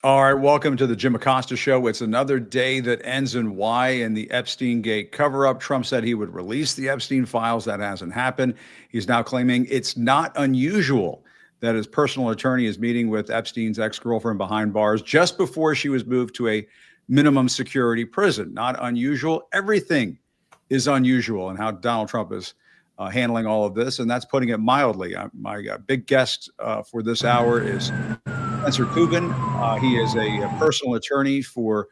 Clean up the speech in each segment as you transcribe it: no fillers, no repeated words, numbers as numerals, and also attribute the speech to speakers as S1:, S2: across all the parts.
S1: All right, welcome to the Jim Acosta Show. It's another day that ends in Y in the Epstein Gate cover-up. Trump said he would release the Epstein files. That hasn't happened. He's now claiming it's not unusual that his personal attorney is meeting with Epstein's ex-girlfriend behind bars just before she was moved to a minimum security prison. Not unusual. Everything is unusual in how Donald Trump is handling all of this, and that's putting it mildly. My big guest for this hour is Spencer Kuvin. He is a personal attorney for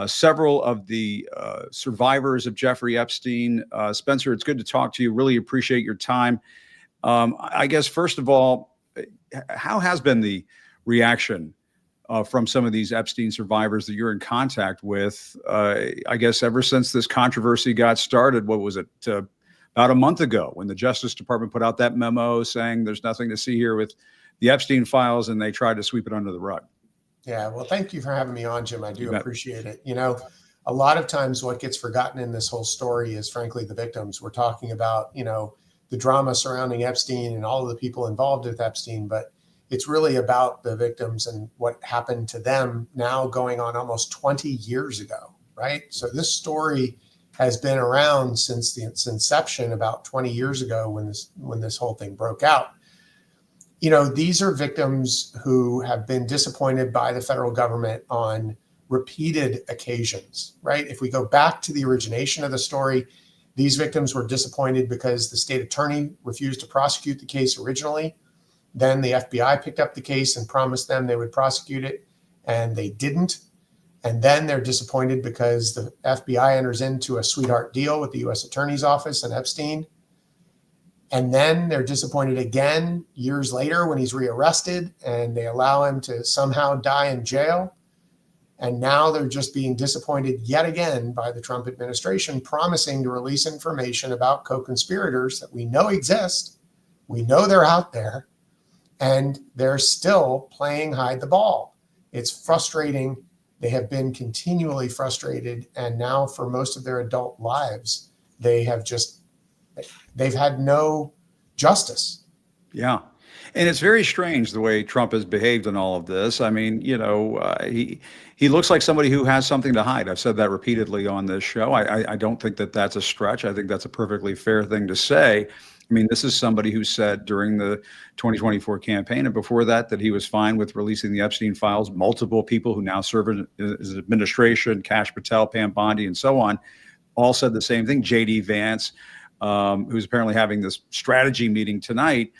S1: several of the survivors of Jeffrey Epstein. Spencer, it's good to talk to you. Really appreciate your time. I guess, first of all, how has been the reaction from some of these Epstein survivors that you're in contact with? I guess ever since this controversy got started, what was it, about a month ago, when the Justice Department put out that memo saying there's nothing to see here with the Epstein files, and they tried to sweep it under the rug.
S2: Yeah, well, thank you for having me on, Jim. I do appreciate it. You know, a lot of times what gets forgotten in this whole story is, frankly, the victims. We're talking about, the drama surrounding Epstein and all of the people involved with Epstein, but it's really about the victims and what happened to them now going on almost 20 years ago, right? So this story has been around since its inception about 20 years ago when this whole thing broke out. These are victims who have been disappointed by the federal government on repeated occasions, right? If we go back to the origination of the story, these victims were disappointed because the state attorney refused to prosecute the case originally. Then the FBI picked up the case and promised them they would prosecute it, and they didn't. And then they're disappointed because the FBI enters into a sweetheart deal with the U.S. Attorney's Office and Epstein. And then they're disappointed again years later when he's rearrested and they allow him to somehow die in jail. And now they're just being disappointed yet again by the Trump administration, promising to release information about co-conspirators that we know exist. We know they're out there, and they're still playing hide the ball. It's frustrating. They have been continually frustrated. And now for most of their adult lives, they've had no justice.
S1: Yeah. And it's very strange the way Trump has behaved in all of this. I mean, he looks like somebody who has something to hide. I've said that repeatedly on this show. I don't think that that's a stretch. I think that's a perfectly fair thing to say. I mean, this is somebody who said during the 2024 campaign and before that he was fine with releasing the Epstein files. Multiple people who now serve in his administration, Kash Patel, Pam Bondi, and so on, all said the same thing. J.D. Vance, who's apparently having this strategy meeting tonight.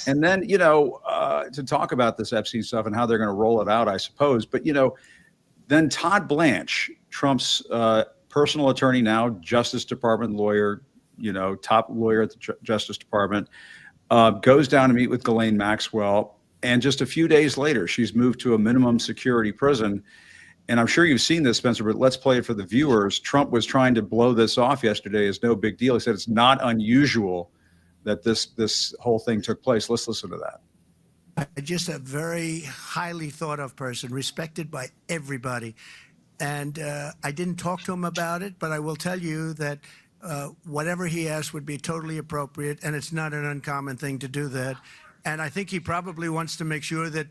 S1: And then, to talk about this Epstein stuff and how they're going to roll it out, I suppose. But, then Todd Blanche, Trump's personal attorney now, Justice Department lawyer, top lawyer at the Justice Department, goes down to meet with Ghislaine Maxwell. And just a few days later, she's moved to a minimum security prison. And I'm sure you've seen this, Spencer, but let's play it for the viewers. Trump was trying to blow this off yesterday as no big deal. He said it's not unusual that this whole thing took place. Let's listen to that.
S3: Just a very highly thought of person, respected by everybody. And I didn't talk to him about it, but I will tell you that whatever he asked would be totally appropriate, and it's not an uncommon thing to do that. And I think he probably wants to make sure that,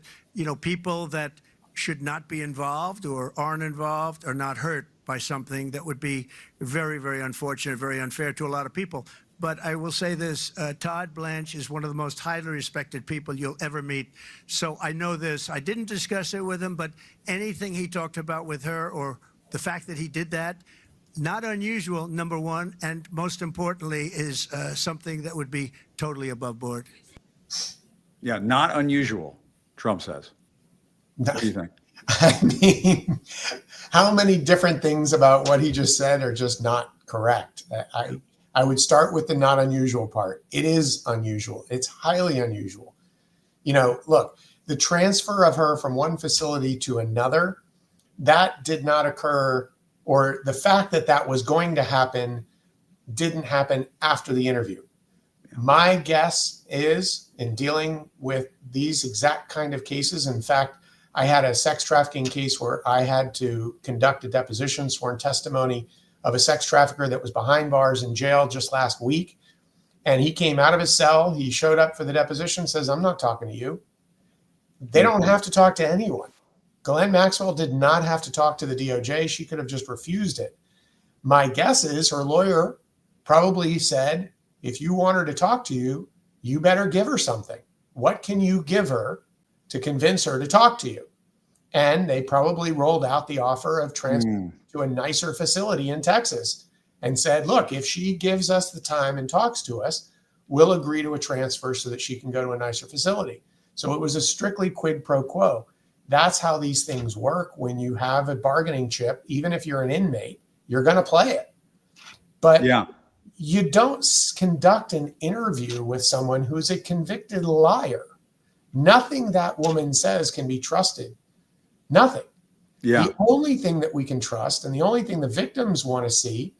S3: people that should not be involved or aren't involved are not hurt by something that would be very, very unfortunate, very unfair to a lot of people. But I will say this, Todd Blanche is one of the most highly respected people you'll ever meet. So I know this. I didn't discuss it with him, but anything he talked about with her or the fact that he did that, not unusual, number one, and most importantly is something that would be totally above board.
S1: Yeah, not unusual, Trump says. What do you think?
S2: I mean, how many different things about what he just said are just not correct? I would start with the not unusual part. It is unusual. It's highly unusual. Look, the transfer of her from one facility to another, that did not occur, or the fact that that was going to happen didn't happen after the interview. My guess is, in dealing with these exact kind of cases, in fact, I had a sex trafficking case where I had to conduct a deposition, sworn testimony of a sex trafficker that was behind bars in jail just last week. And he came out of his cell. He showed up for the deposition, says, "I'm not talking to you." They don't have to talk to anyone. Ghislaine Maxwell did not have to talk to the DOJ. She could have just refused it. My guess is her lawyer probably said, if you want her to talk to you, you better give her something. What can you give her to convince her to talk to you? And they probably rolled out the offer of transfer to a nicer facility in Texas and said, look, if she gives us the time and talks to us, we'll agree to a transfer so that she can go to a nicer facility. So it was a strictly quid pro quo. That's how these things work. When you have a bargaining chip, even if you're an inmate, you're going to play it. But
S1: Yeah.
S2: you don't conduct an interview with someone who's a convicted liar. Nothing that woman says can be trusted. Nothing.
S1: Yeah.
S2: The only thing that we can trust and the only thing the victims want to see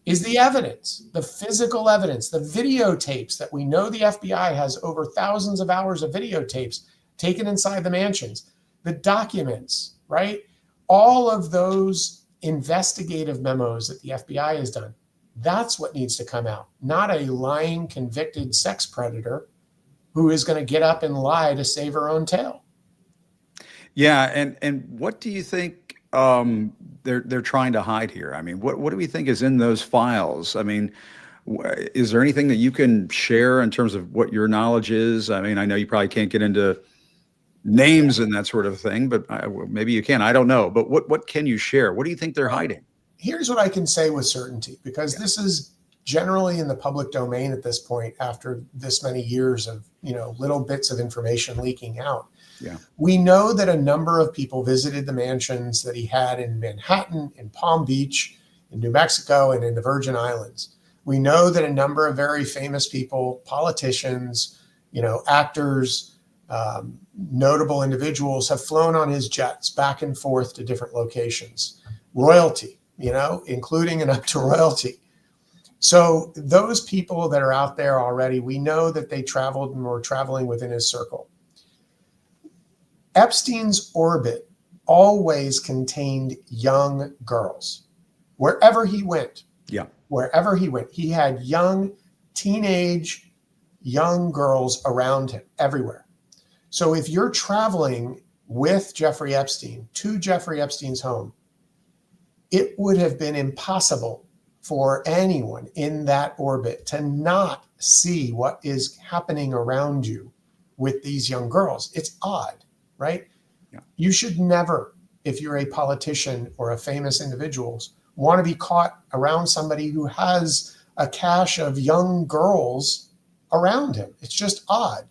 S2: is the evidence, the physical evidence, the videotapes that we know the FBI has over thousands of hours of videotapes taken inside the mansions, the documents, right? All of those investigative memos that the FBI has done. That's what needs to come out, not a lying, convicted sex predator who is going to get up and lie to save her own tail.
S1: Yeah, and what do you think they're trying to hide here? I mean, what do we think is in those files? I mean, is there anything that you can share in terms of what your knowledge is? I mean, I know you probably can't get into names and that sort of thing, but maybe you can. I don't know. But what can you share? What do you think they're hiding?
S2: Here's what I can say with certainty, because this is generally in the public domain at this point after this many years of, little bits of information leaking out.
S1: Yeah.
S2: We know that a number of people visited the mansions that he had in Manhattan, in Palm Beach, in New Mexico, and in the Virgin Islands. We know that a number of very famous people, politicians, actors, notable individuals have flown on his jets back and forth to different locations. Royalty, including and up to royalty. So those people that are out there already, we know that they traveled and were traveling within his circle. Epstein's orbit always contained young girls. Wherever he went, he had young, teenage, young girls around him everywhere. So if you're traveling with Jeffrey Epstein to Jeffrey Epstein's home, it would have been impossible for anyone in that orbit to not see what is happening around you with these young girls. It's odd, right?
S1: Yeah.
S2: You should never, if you're a politician or a famous individual, want to be caught around somebody who has a cache of young girls around him. It's just odd.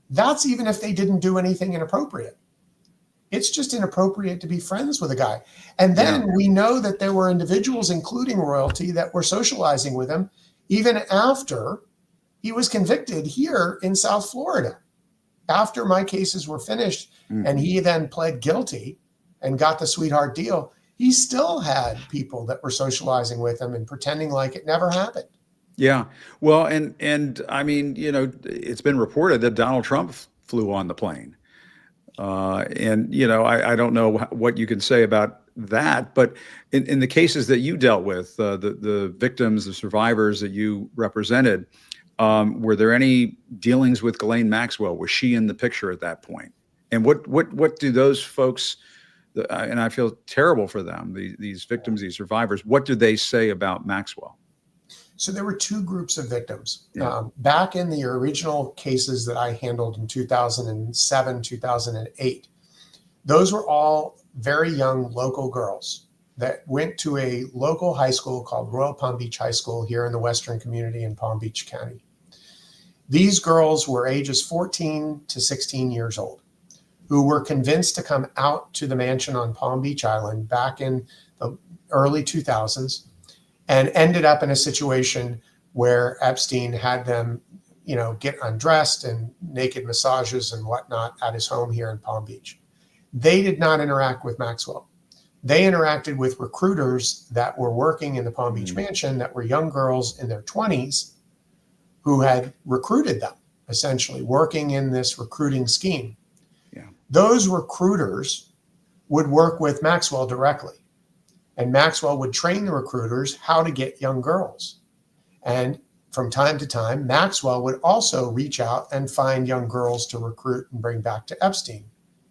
S2: That's even if they didn't do anything inappropriate. It's just inappropriate to be friends with a guy. And then we know that there were individuals, including royalty, that were socializing with him even after he was convicted here in South Florida. After my cases were finished and he then pled guilty and got the sweetheart deal, he still had people that were socializing with him and pretending like it never happened.
S1: Yeah. Well, and I mean, it's been reported that Donald Trump flew on the plane. And, I don't know what you can say about that, but in the cases that you dealt with, the victims, the survivors that you represented, were there any dealings with Ghislaine Maxwell? Was she in the picture at that point? And what do those folks, and I feel terrible for them, these victims, these survivors, what do they say about Maxwell?
S2: So there were two groups of victims.
S1: Yeah.
S2: Back in the original cases that I handled in 2007, 2008, those were all very young local girls that went to a local high school called Royal Palm Beach High School here in the Western community in Palm Beach County. These girls were ages 14 to 16 years old, who were convinced to come out to the mansion on Palm Beach Island back in the early 2000s. And ended up in a situation where Epstein had them, get undressed and naked massages and whatnot at his home here in Palm Beach. They did not interact with Maxwell. They interacted with recruiters that were working in the Palm Beach mansion that were young girls in their 20s who had recruited them, essentially working in this recruiting scheme.
S1: Yeah.
S2: Those recruiters would work with Maxwell directly. And Maxwell would train the recruiters how to get young girls. And from time to time, Maxwell would also reach out and find young girls to recruit and bring back to Epstein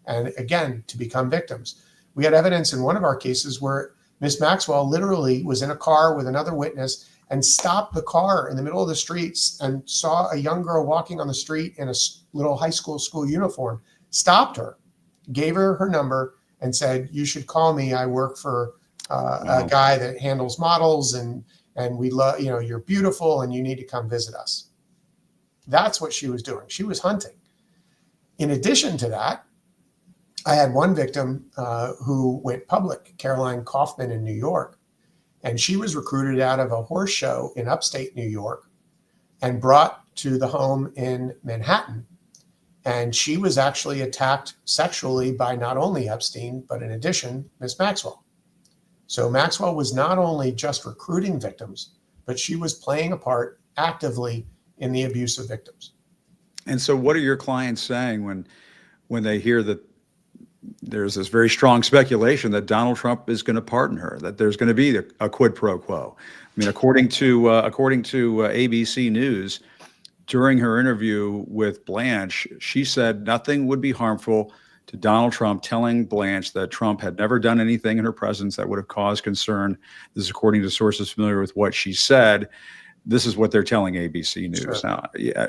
S2: and again, to become victims. We had evidence in one of our cases where Miss Maxwell literally was in a car with another witness and stopped the car in the middle of the streets and saw a young girl walking on the street in a little high school uniform, stopped her, gave her her number, and said, "You should call me. I work for a guy that handles models, and we love, you're beautiful, and you need to come visit us." That's what she was doing. She was hunting. In addition to that, I had one victim who went public, Caroline Kaufman in New York, and she was recruited out of a horse show in upstate New York and brought to the home in Manhattan. And she was actually attacked sexually by not only Epstein, but in addition, Miss Maxwell. So Maxwell was not only just recruiting victims, but she was playing a part actively in the abuse of victims. And
S1: so what are your clients saying when they hear that there's this very strong speculation that Donald Trump is going to pardon her, that there's going to be a quid pro quo? I mean, according to ABC News, during her interview with Blanche, she said nothing would be harmful to Donald Trump, telling Blanche that Trump had never done anything in her presence that would have caused concern. This is according to sources familiar with what she said. This is what they're telling ABC News.
S2: Sure.
S1: Now, yeah.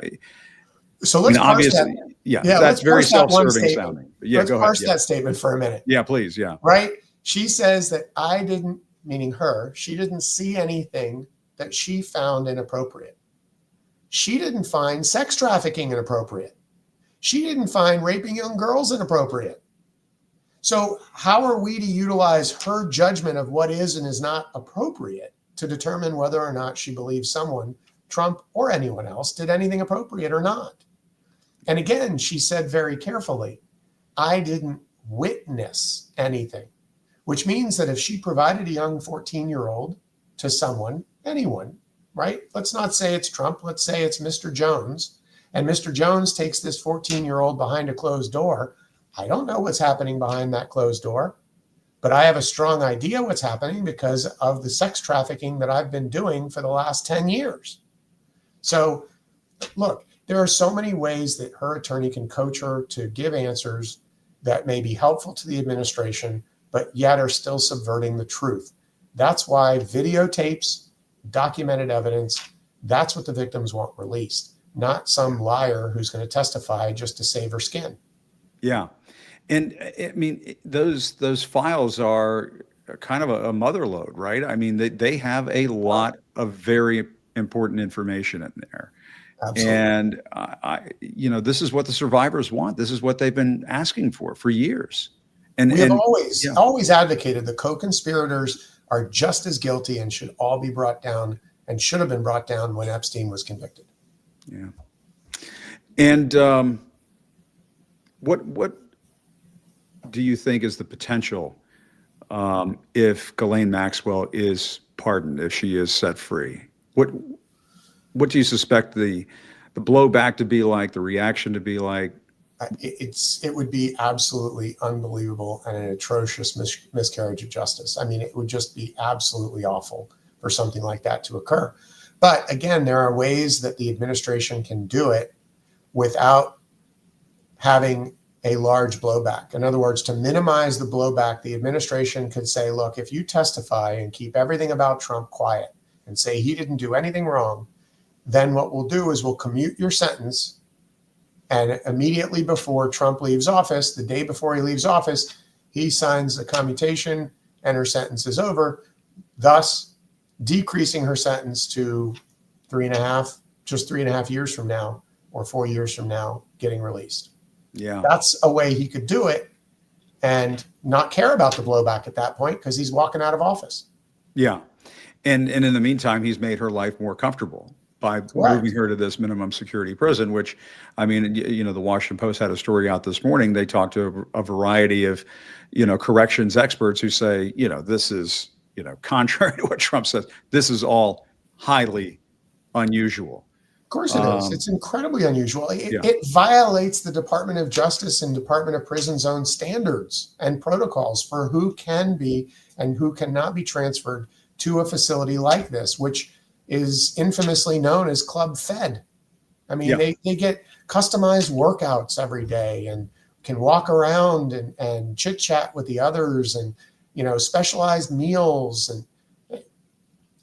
S2: So let's parse that.
S1: Yeah, that's very self-serving sounding. Yeah,
S2: let's
S1: go ahead.
S2: Parse that statement for a minute.
S1: Yeah, please. Yeah.
S2: Right? She says that I didn't, meaning her, she didn't see anything that she found inappropriate. She didn't find sex trafficking inappropriate. She didn't find raping young girls inappropriate. So how are we to utilize her judgment of what is and is not appropriate to determine whether or not she believes someone, Trump or anyone else, did anything appropriate or not? And again, she said very carefully, I didn't witness anything, which means that if she provided a young 14-year-old to someone, anyone, right? Let's not say it's Trump. Let's say it's Mr. Jones. And Mr. Jones takes this 14-year-old behind a closed door. I don't know what's happening behind that closed door, but I have a strong idea what's happening because of the sex trafficking that I've been doing for the last 10 years. So look, there are so many ways that her attorney can coach her to give answers that may be helpful to the administration, but yet are still subverting the truth. That's why videotapes, documented evidence, that's what the victims want released, not some liar who's going to testify just to save her skin.
S1: Yeah. And I mean, those files are kind of a mother lode, right? I mean, they have a lot of very important information in there.
S2: Absolutely.
S1: And this is what the survivors want. This is what they've been asking for years. And
S2: we have always advocated the co-conspirators are just as guilty and should all be brought down and should have been brought down when Epstein was convicted.
S1: Yeah. And what do you think is the potential if Ghislaine Maxwell is pardoned, if she is set free? What do you suspect the blowback to be like, the reaction to be like?
S2: It would be absolutely unbelievable and an atrocious miscarriage of justice. I mean, it would just be absolutely awful for something like that to occur. But again, there are ways that the administration can do it without having a large blowback. In other words, to minimize the blowback, the administration could say, look, if you testify and keep everything about Trump quiet and say he didn't do anything wrong, then what we'll do is we'll commute your sentence. And immediately before Trump leaves office, the day before he leaves office, he signs a commutation and her sentence is over, thus decreasing her sentence to 3.5 years from now or 4 years from now, getting released.
S1: Yeah.
S2: That's a way he could do it and not care about the blowback at that point because he's walking out of office.
S1: Yeah. And in the meantime, he's made her life more comfortable by moving her to this minimum security prison, which, I mean, the Washington Post had a story out this morning. They talked to a variety of, corrections experts who say, this is, contrary to what Trump says, this is all highly unusual.
S2: Of course it is. It's incredibly unusual. It violates the Department of Justice and Department of Prison's own standards and protocols for who can be and who cannot be transferred to a facility like this, which is infamously known as Club Fed. I mean, they get customized workouts every day and can walk around and chit chat with the others, and, you know, specialized meals. And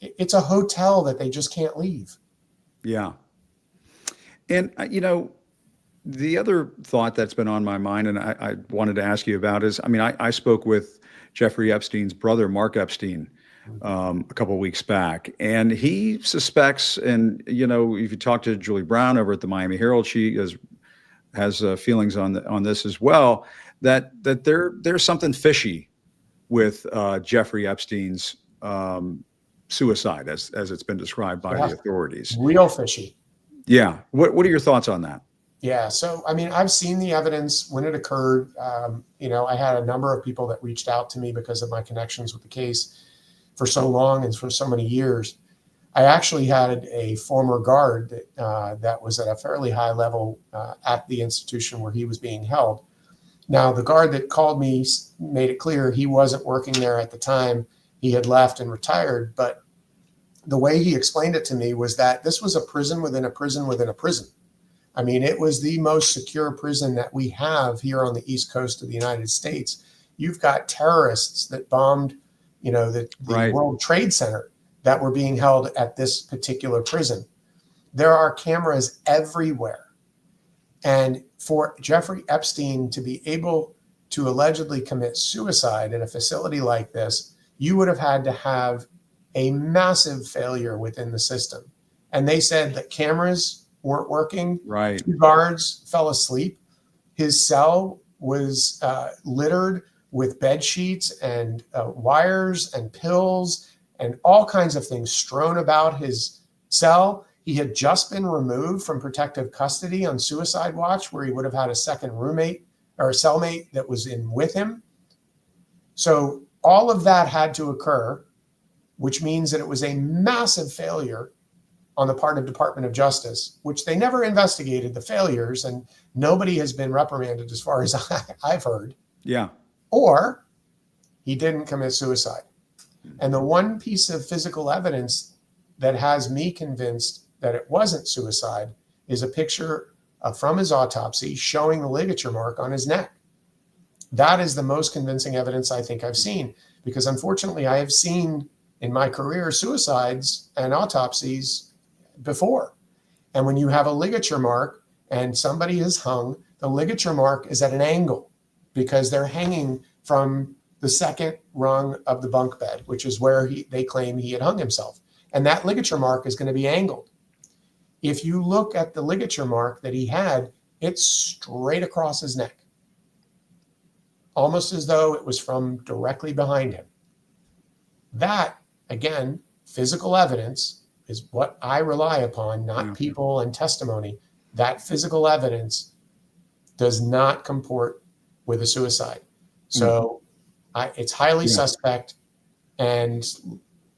S2: it's a hotel that they just can't leave.
S1: Yeah. And, you know, the other thought that's been on my mind, and I wanted to ask you about is, I mean, I spoke with Jeffrey Epstein's brother, Mark Epstein, a couple of weeks back, and he suspects, and, you know, if you talk to Julie Brown over at the Miami Herald, she has feelings on this as well, that there's something fishy with Jeffrey Epstein's suicide, as it's been described by the authorities.
S2: Real fishy.
S1: Yeah. What are your thoughts on that?
S2: Yeah. So, I mean, I've seen the evidence when it occurred. You know, I had a number of people that reached out to me because of my connections with the case for so long and for so many years. I actually had a former guard that was at a fairly high level at the institution where he was being held. Now, the guard that called me made it clear he wasn't working there at the time. He had left and retired. But the way he explained it to me was that this was a prison within a prison within a prison. I mean, it was the most secure prison that we have here on the East Coast of the United States. You've got terrorists that bombed, you know, the
S1: Right.
S2: World Trade Center that were being held at this particular prison. There are cameras everywhere. And for Jeffrey Epstein to be able to allegedly commit suicide in a facility like this, you would have had to have a massive failure within the system. And they said that cameras weren't working.
S1: Right.
S2: 2 guards fell asleep. His cell was littered with bed sheets and wires and pills and all kinds of things strewn about his cell. He had just been removed from protective custody on suicide watch, where he would have had a second roommate or a cellmate that was in with him. So all of that had to occur, which means that it was a massive failure on the part of Department of Justice, which they never investigated the failures, and nobody has been reprimanded as far as I've heard.
S1: Yeah.
S2: Or he didn't commit suicide. And the one piece of physical evidence that has me convinced that it wasn't suicide is a picture from his autopsy showing the ligature mark on his neck. That is the most convincing evidence I think I've seen, because unfortunately I have seen in my career suicides and autopsies before. And when you have a ligature mark and somebody is hung, the ligature mark is at an angle because they're hanging from the second rung of the bunk bed, which is where they claim he had hung himself. And that ligature mark is going to be angled. If you look at the ligature mark that he had, it's straight across his neck, almost as though it was from directly behind him. That, again, physical evidence is what I rely upon, not people and testimony. That physical evidence does not comport with a suicide. So it's highly suspect. And,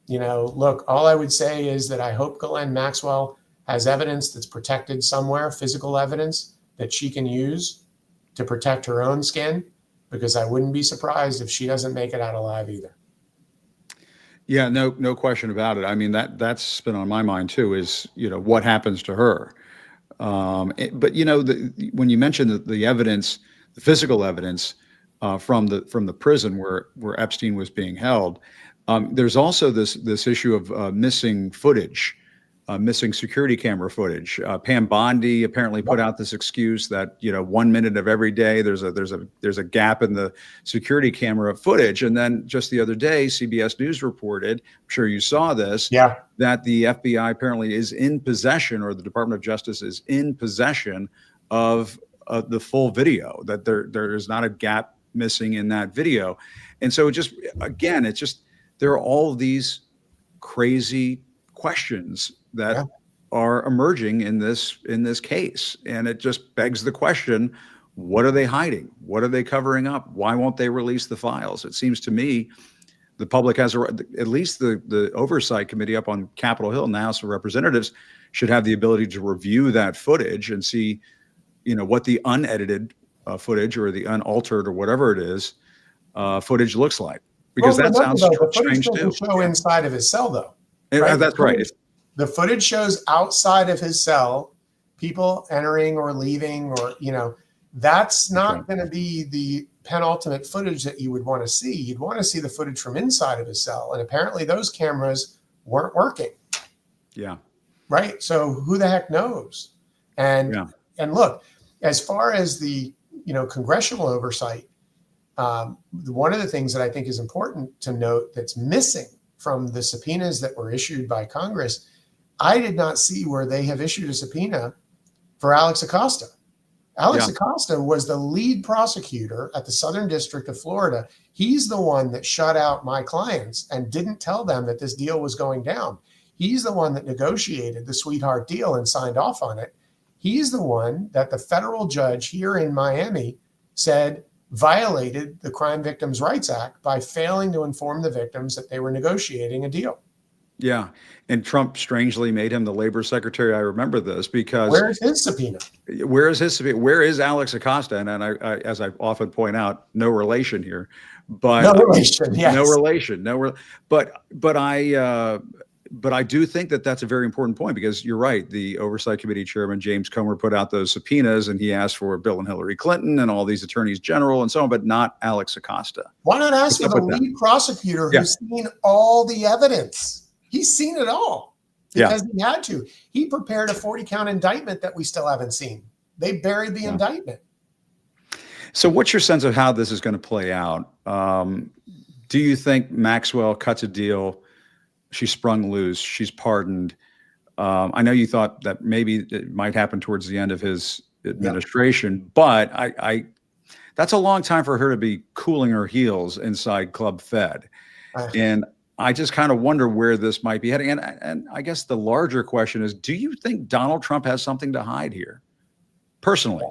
S2: you know, look, all I would say is that I hope Ghislaine Maxwell has evidence that's protected somewhere, physical evidence that she can use to protect her own skin, because I wouldn't be surprised if she doesn't make it out alive either.
S1: Yeah, no question about it. I mean, that's been on my mind too, is, you know, what happens to her. But, you know, when you mentioned the evidence, the physical evidence from the prison where Epstein was being held, there's also this issue of missing footage, missing security camera footage. Pam Bondi apparently put out this excuse that, you know, 1 minute of every day there's a gap in the security camera footage. And then just the other day, CBS News reported, I'm sure you saw this, that the FBI apparently is in possession, or the Department of Justice is in possession of the full video, that there is not a gap missing in that video. And so there are all these crazy questions that are emerging in this case. And it just begs the question, what are they hiding? What are they covering up? Why won't they release the files? It seems to me the public has at least the oversight committee up on Capitol Hill in the House of Representatives should have the ability to review that footage and see, you know, what the unedited footage or the unaltered or whatever it is footage looks like. Because that sounds strange too.
S2: The footage doesn't show inside of his cell, though.
S1: Right? That's right.
S2: The footage shows outside of his cell, people entering or leaving, or, you know, That's
S1: That's
S2: not
S1: right.
S2: going to be the penultimate footage that you would want to see. You'd want to see the footage from inside of his cell. And apparently those cameras weren't working.
S1: Yeah.
S2: Right. So who the heck knows? And
S1: Yeah.
S2: and look, as far as the congressional oversight, one of the things that I think is important to note that's missing from the subpoenas that were issued by Congress, I did not see where they have issued a subpoena for Alex Acosta. Alex
S1: Yeah.
S2: Acosta was the lead prosecutor at the Southern District of Florida. He's the one that shut out my clients and didn't tell them that this deal was going down. He's the one that negotiated the sweetheart deal and signed off on it. He's the one that the federal judge here in Miami said violated the Crime Victims' Rights Act by failing to inform the victims that they were negotiating a deal.
S1: Yeah. And Trump strangely made him the labor secretary. I remember this because
S2: Where's his subpoena?
S1: where is Alex Acosta? And I as I often point out, no relation here, but
S2: No relation. Yes.
S1: no relation, but I do think that that's a very important point because you're right. The Oversight Committee Chairman James Comer put out those subpoenas and he asked for Bill and Hillary Clinton and all these attorneys general and so on, but not Alex Acosta.
S2: Why not ask for
S1: What's
S2: the
S1: up with that?
S2: lead prosecutor
S1: Yeah.
S2: who's seen all the evidence? He's seen it all because
S1: Yeah.
S2: he had to. He prepared a 40-count indictment that we still haven't seen. They buried the indictment.
S1: So what's your sense of how this is going to play out? Do you think Maxwell cuts a deal? She's sprung loose. She's pardoned. I know you thought that maybe it might happen towards the end of his administration, but that's a long time for her to be cooling her heels inside Club Fed. And I just kind of wonder where this might be heading. And I guess the larger question is, do you think Donald Trump has something to hide here? Personally?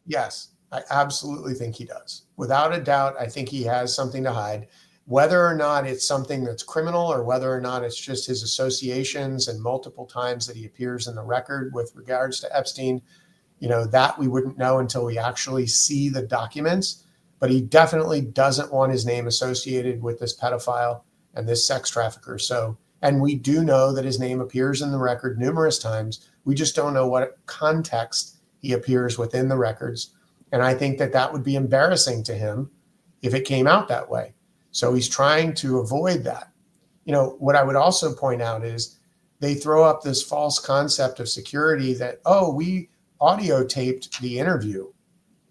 S2: Yes, I absolutely think he does. Without a doubt, I think he has something to hide. Whether or not it's something that's criminal or whether or not it's just his associations and multiple times that he appears in the record with regards to Epstein, that we wouldn't know until we actually see the documents. But he definitely doesn't want his name associated with this pedophile and this sex trafficker. So, and we do know that his name appears in the record numerous times. We just don't know what context he appears within the records. And I think that would be embarrassing to him if it came out that way. So he's trying to avoid that. What I would also point out is they throw up this false concept of security that, we audio taped the interview.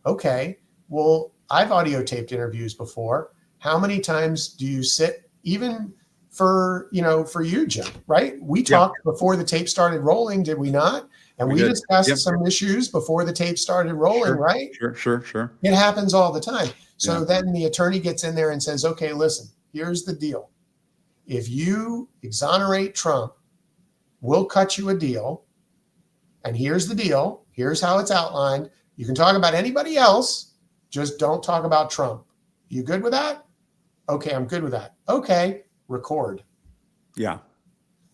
S2: Okay, well, I've audio taped interviews before. How many times do you sit, even for you, Jim, right? We talked before the tape started rolling, did we not? And we discussed some issues before the tape started rolling, right?
S1: Sure.
S2: It happens all the time. So then the attorney gets in there and says, okay, listen, here's the deal. If you exonerate Trump, we'll cut you a deal. And here's the deal. Here's how it's outlined. You can talk about anybody else. Just don't talk about Trump. You good with that? Okay, I'm good with that. Okay, record.
S1: Yeah.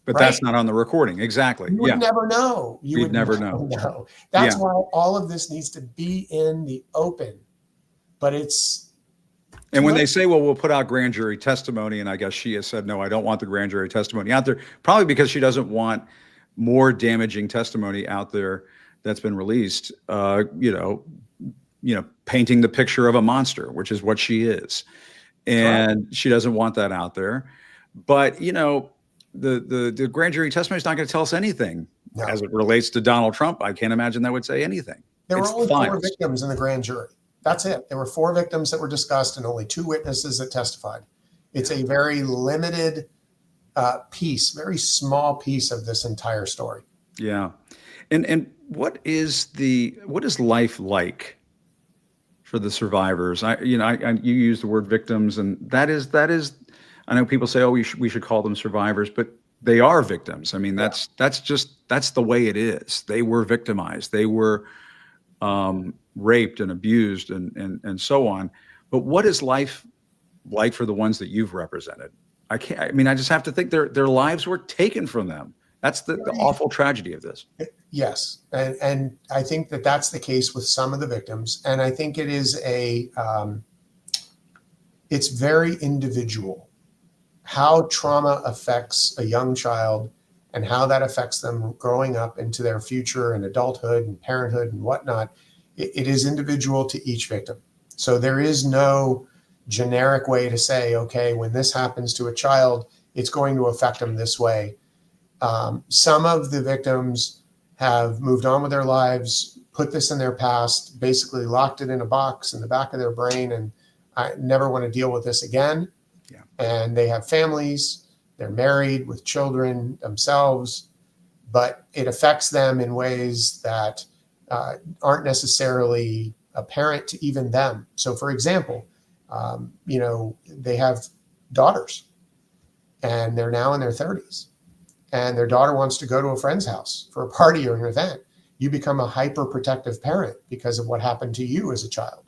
S1: But that's not on the recording. Exactly.
S2: You would never know. You would
S1: never know.
S2: That's why all of this needs to be in the open. But it's...
S1: And when they say, well, we'll put out grand jury testimony, and I guess she has said, no, I don't want the grand jury testimony out there, probably because she doesn't want more damaging testimony out there that's been released, painting the picture of a monster, which is what she is. And she doesn't want that out there. But, the grand jury testimony is not going to tell us anything as it relates to Donald Trump. I can't imagine that would say anything.
S2: There were only 4 victims in the grand jury. That's it. There were 4 victims that were discussed and only 2 witnesses that testified. It's a very limited piece, very small piece of this entire story. Yeah.
S1: And what is life like for the survivors? You use the word victims, and that is, I know people say, oh, we should call them survivors, but they are victims. I mean, that's the way it is. They were victimized. They were raped and abused and so on. But what is life like for the ones that you've represented? I just have to think their lives were taken from them. That's the awful tragedy of this.
S2: Yes. And I think that's the case with some of the victims. And I think it is it's very individual how trauma affects a young child and how that affects them growing up into their future and adulthood and parenthood and whatnot it is individual to each victim. So there is no generic way to say, okay, when this happens to a child, it's going to affect them this way. Some of the victims have moved on with their lives, put this in their past, basically locked it in a box in the back of their brain, and I never want to deal with this again.
S1: Yeah.
S2: And they have families, they're married with children themselves, but it affects them in ways that aren't necessarily apparent to even them. So for example, they have daughters and they're now in their 30s, and their daughter wants to go to a friend's house for a party or an event. You become a hyper protective parent because of what happened to you as a child.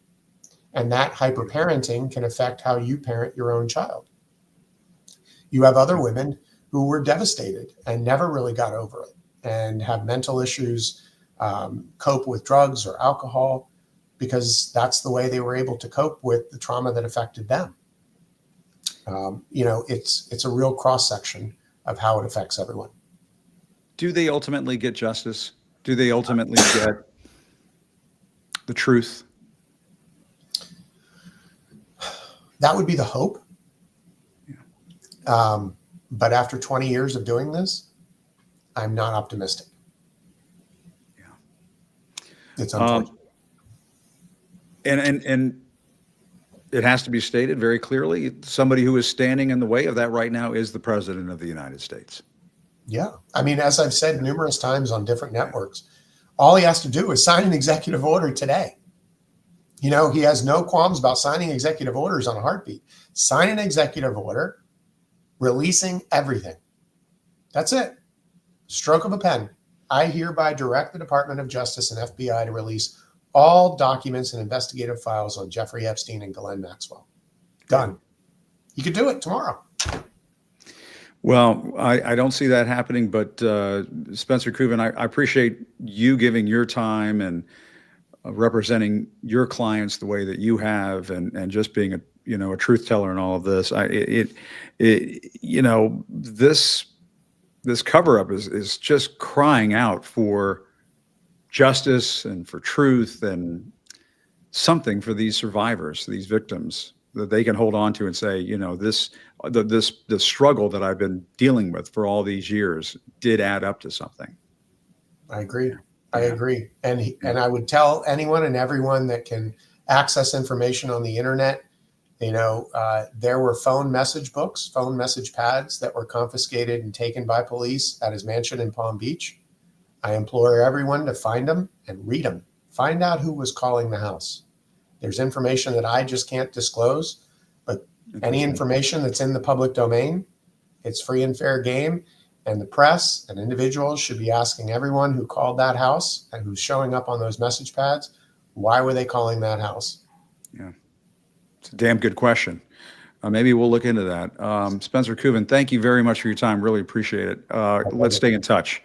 S2: And that hyper parenting can affect how you parent your own child. You have other women who were devastated and never really got over it and have mental issues, cope with drugs or alcohol, because that's the way they were able to cope with the trauma that affected them. It's a real cross section of how it affects everyone.
S1: Do they ultimately get justice? Do they ultimately get the truth?
S2: That would be the hope. Yeah. But after 20 years of doing this, I'm not optimistic.
S1: Yeah.
S2: It's unfortunate.
S1: And it has to be stated very clearly, somebody who is standing in the way of that right now is the President of the United States.
S2: Yeah. I mean, as I've said numerous times on different networks, all he has to do is sign an executive order today. He has no qualms about signing executive orders on a heartbeat. Sign an executive order releasing everything. That's it. Stroke of a pen. I hereby direct the Department of Justice and FBI to release all documents and investigative files on Jeffrey Epstein and Ghislaine Maxwell. Done. You could do it tomorrow.
S1: Well, I don't see that happening, but Spencer Kuvin, I appreciate you giving your time and representing your clients the way that you have, and just being a truth teller in all of this. This cover up is just crying out for justice and for truth and something for these survivors, these victims, that they can hold on to and say, this struggle that I've been dealing with for all these years did add up to something.
S2: I agree. I agree. And I would tell anyone and everyone that can access information on the internet, there were phone message books, phone message pads that were confiscated and taken by police at his mansion in Palm Beach. I implore everyone to find them and read them. Find out who was calling the house. There's information that I just can't disclose, but any information that's in the public domain, it's free and fair game. And the press and individuals should be asking everyone who called that house and who's showing up on those message pads, why were they calling that house?
S1: Yeah, it's a damn good question. Maybe we'll look into that. Spencer Kuvin, thank you very much for your time. Really appreciate it. Let's stay in touch.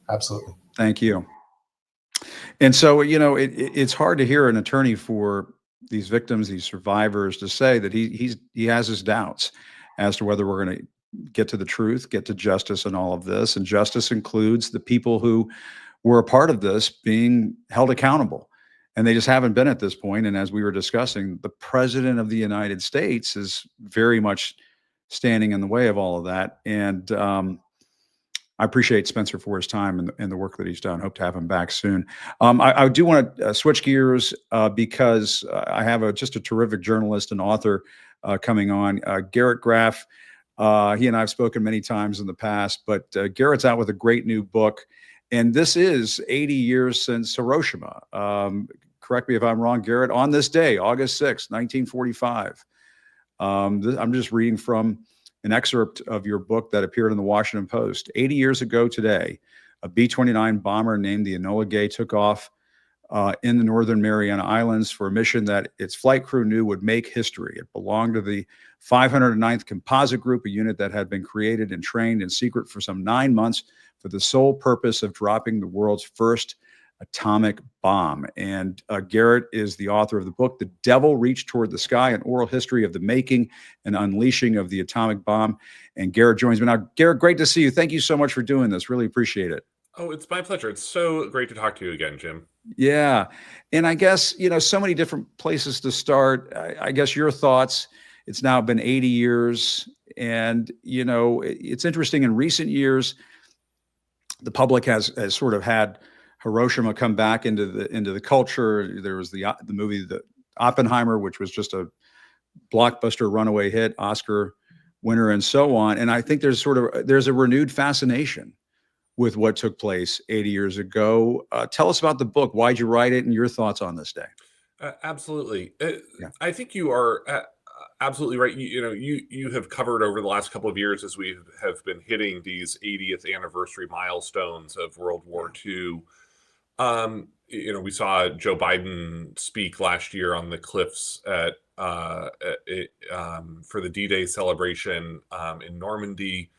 S2: Absolutely.
S1: Thank you. And so, it's hard to hear an attorney for these victims, these survivors, to say that he has his doubts as to whether we're going to get to the truth, get to justice in all of this. And justice includes the people who were a part of this being held accountable. And they just haven't been at this point. And as we were discussing, the President of the United States is very much standing in the way of all of that. And I appreciate Spencer for his time and the work that he's done. Hope to have him back soon. I do want to switch gears because I have just a terrific journalist and author coming on, Garrett Graff. He and I have spoken many times in the past, but Garrett's out with a great new book. And this is 80 years since Hiroshima. Correct me if I'm wrong, Garrett. On this day, August 6th, 1945. I'm just reading from an excerpt of your book that appeared in the Washington Post. 80 years ago today, a B-29 bomber named the Enola Gay took off in the Northern Mariana Islands for a mission that its flight crew knew would make history. It belonged to the 509th Composite Group, a unit that had been created and trained in secret for some 9 months for the sole purpose of dropping the world's first atomic bomb. And Garrett is the author of the book, The Devil Reached Toward the Sky, an oral history of the making and unleashing of the atomic bomb. And Garrett joins me now. Garrett, great to see you. Thank you so much for doing this. Really appreciate it.
S4: Oh, it's my pleasure. It's so great to talk to you again, Jim.
S1: Yeah. And I guess, so many different places to start. I guess your thoughts, it's now been 80 years. And, it's interesting in recent years, the public has sort of had Hiroshima come back into the culture. There was the movie, the Oppenheimer, which was just a blockbuster runaway hit, Oscar winner, and so on. And I think there's a renewed fascination with what took place 80 years ago. Tell us about the book. Why'd you write it, and your thoughts on this day?
S4: Absolutely.
S1: Yeah.
S4: I think you are absolutely right. You have covered over the last couple of years as we have been hitting these 80th anniversary milestones of World War II. We saw Joe Biden speak last year on the cliffs for the D-Day celebration in Normandy.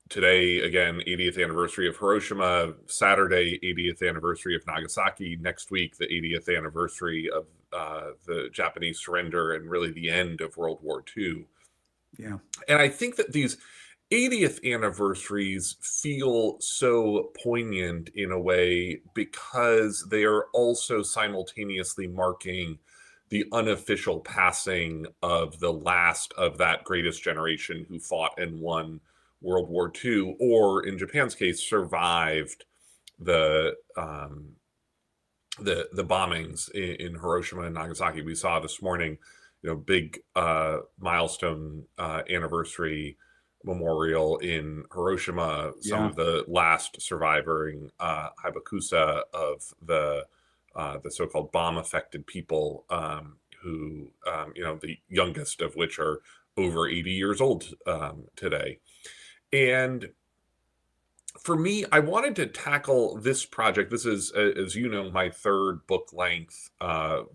S4: Today, again, 80th anniversary of Hiroshima. Saturday, 80th anniversary of Nagasaki. Next week, the 80th anniversary of the Japanese surrender and really the end of World War II.
S1: Yeah.
S4: And I think that these 80th anniversaries feel so poignant in a way because they are also simultaneously marking the unofficial passing of the last of that greatest generation who fought and won World War II, or in Japan's case, survived the bombings in Hiroshima and Nagasaki. We saw this morning, big milestone anniversary memorial in Hiroshima. Some of the last surviving Habakusa of the so-called bomb-affected people, who the youngest of which are over 80 years old today. And for me, I wanted to tackle this project. This is, as you know, my third book-length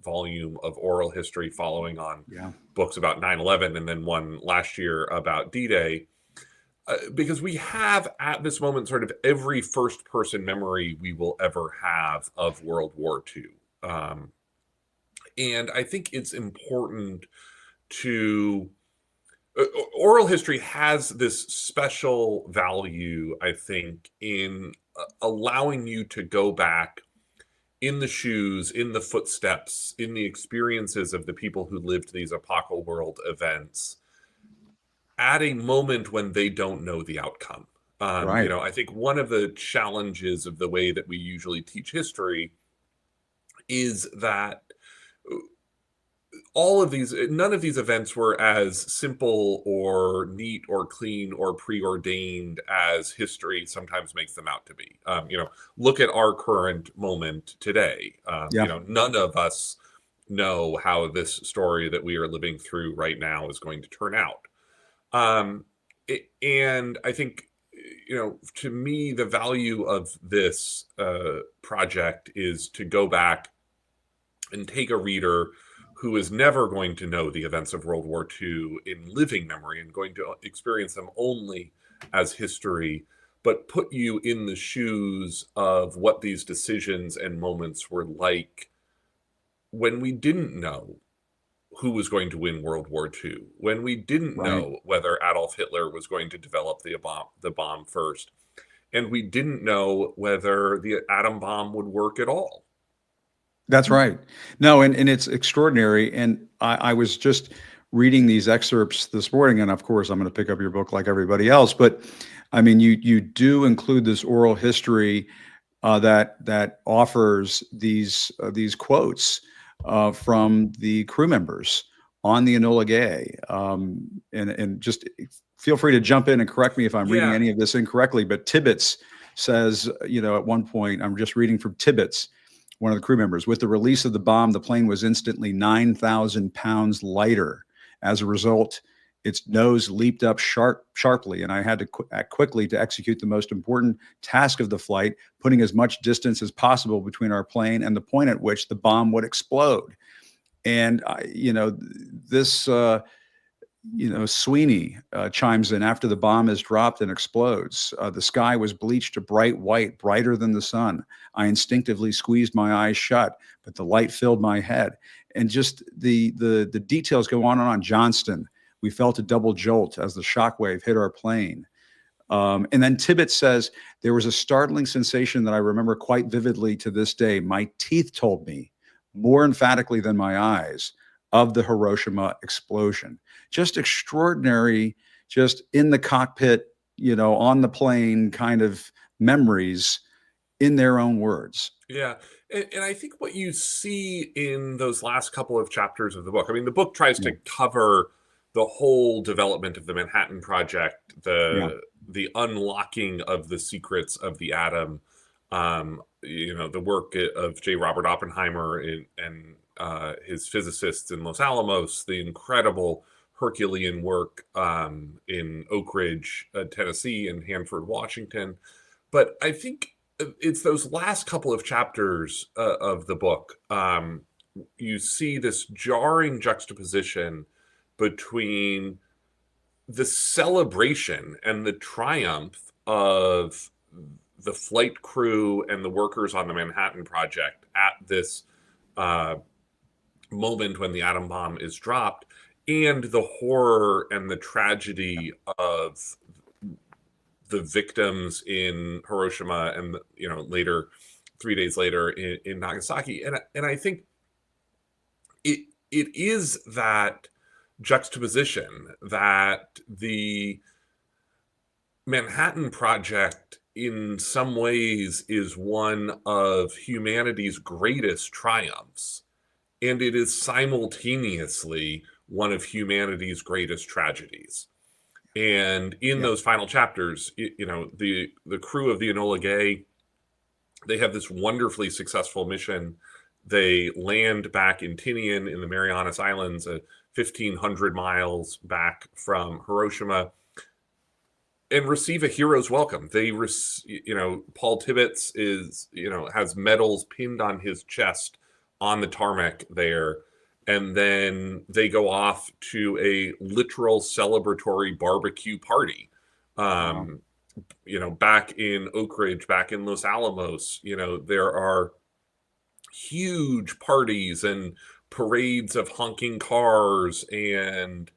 S4: volume of oral history following on books about 9/11 and then one last year about D-Day. Because we have at this moment sort of every first-person memory we will ever have of World War II. And I think it's important to... oral history has this special value, I think, in allowing you to go back in the shoes, in the footsteps, in the experiences of the people who lived these apocalyptic world events at a moment when they don't know the outcome.
S1: Right.
S4: I think one of the challenges of the way that we usually teach history is that none of these events were as simple or neat or clean or preordained as history sometimes makes them out to be. Look at our current moment today. None of us know how this story that we are living through right now is going to turn out. And I think, to me, the value of this project is to go back and take a reader who is never going to know the events of World War II in living memory and going to experience them only as history, but put you in the shoes of what these decisions and moments were like when we didn't know who was going to win World War II, when we didn't know whether Adolf Hitler was going to develop the bomb first, and we didn't know whether the atom bomb would work at all.
S1: That's right. No, and it's extraordinary. And I was just reading these excerpts this morning, and of course, I'm going to pick up your book like everybody else. But I mean, you do include this oral history that offers these quotes from the crew members on the Enola Gay, and just feel free to jump in and correct me if I'm reading any of this incorrectly. But Tibbets says, at one point, I'm just reading from Tibbets, one of the crew members, with the release of the bomb, the plane was instantly 9,000 pounds lighter. As a result, its nose leaped up sharply, and I had to act quickly to execute the most important task of the flight, putting as much distance as possible between our plane and the point at which the bomb would explode. And, this, Sweeney chimes in after the bomb is dropped and explodes. The sky was bleached to bright white, brighter than the sun. I instinctively squeezed my eyes shut, but the light filled my head. And just the details go on and on. Johnston, we felt a double jolt as the shockwave hit our plane. And then Tibbet says, there was a startling sensation that I remember quite vividly to this day. My teeth told me more emphatically than my eyes of the Hiroshima explosion. Just extraordinary, just in the cockpit, on the plane kind of memories in their own words.
S4: Yeah. And I think what you see in those last couple of chapters of the book, I mean, the book tries to cover the whole development of the Manhattan Project, the unlocking of the secrets of the atom, the work of J. Robert Oppenheimer and his physicists in Los Alamos, the incredible Herculean work in Oak Ridge, Tennessee, and Hanford, Washington. But I think it's those last couple of chapters of the book. You see this jarring juxtaposition between the celebration and the triumph of the flight crew and the workers on the Manhattan Project at this moment when the atom bomb is dropped, and the horror and the tragedy of the victims in Hiroshima and later, 3 days later in Nagasaki. And I think it is that juxtaposition that the Manhattan Project in some ways is one of humanity's greatest triumphs, and it is simultaneously one of humanity's greatest tragedies. And in those final chapters, the crew of the Enola Gay, they have this wonderfully successful mission. They land back in Tinian in the Marianas Islands, 1,500 miles back from Hiroshima, and receive a hero's welcome. They, Paul Tibbets has medals pinned on his chest on the tarmac there. And then they go off to a literal celebratory barbecue party, back in Oak Ridge, back in Los Alamos. There are huge parties and parades of honking cars and,